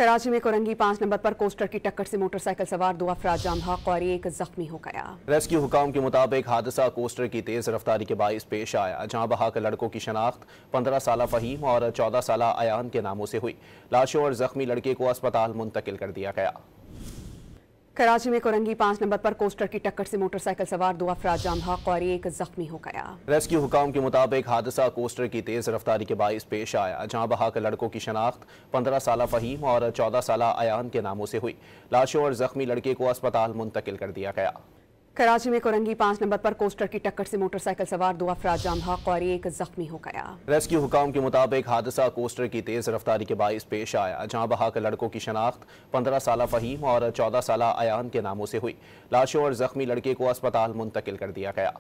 कराची में कोरंगी 5 नंबर पर कोस्टर की टक्कर से मोटरसाइकिल सवार 2 अफराद जाम बहक और 1 जख्मी हो गया। रेस्क्यू हुकाम के मुताबिक हादसा कोस्टर की तेज रफ्तारी के बाइस पेश आया, जहां बहक लड़कों की शनाख्त 15 साला फहीम और 14 साला अयान के नामों से हुई। लाशों और जख्मी लड़के को अस्पताल मुंतकिल कर दिया गया। कराची में कोरंगी 5 नंबर पर कोस्टर की टक्कर से मोटरसाइकिल सवार 2 अफराद जाम बहक और 1 जख्मी हो गया। रेस्क्यू हुकाम के मुताबिक हादसा कोस्टर की तेज रफ्तारी के बाइस पेश आया, जहां बहक लड़कों की शनाख्त 15 साला फहीम और 14 साला अयान के नामों से हुई। लाशों और जख्मी लड़के को अस्पताल मुंतकिल कर दिया गया। कराची में कोरंगी 5 नंबर पर कोस्टर की टक्कर से मोटरसाइकिल सवार 2 अफराद जाम बहक और 1 जख्मी हो गया। रेस्क्यू हुकाम के मुताबिक हादसा कोस्टर की तेज रफ्तारी के बाइस पेश आया, जहां बहक लड़कों की शनाख्त 15 साला फहीम और 14 साला अयान के नामों से हुई। लाशों और जख्मी लड़के को अस्पताल मुंतकिल कर दिया गया।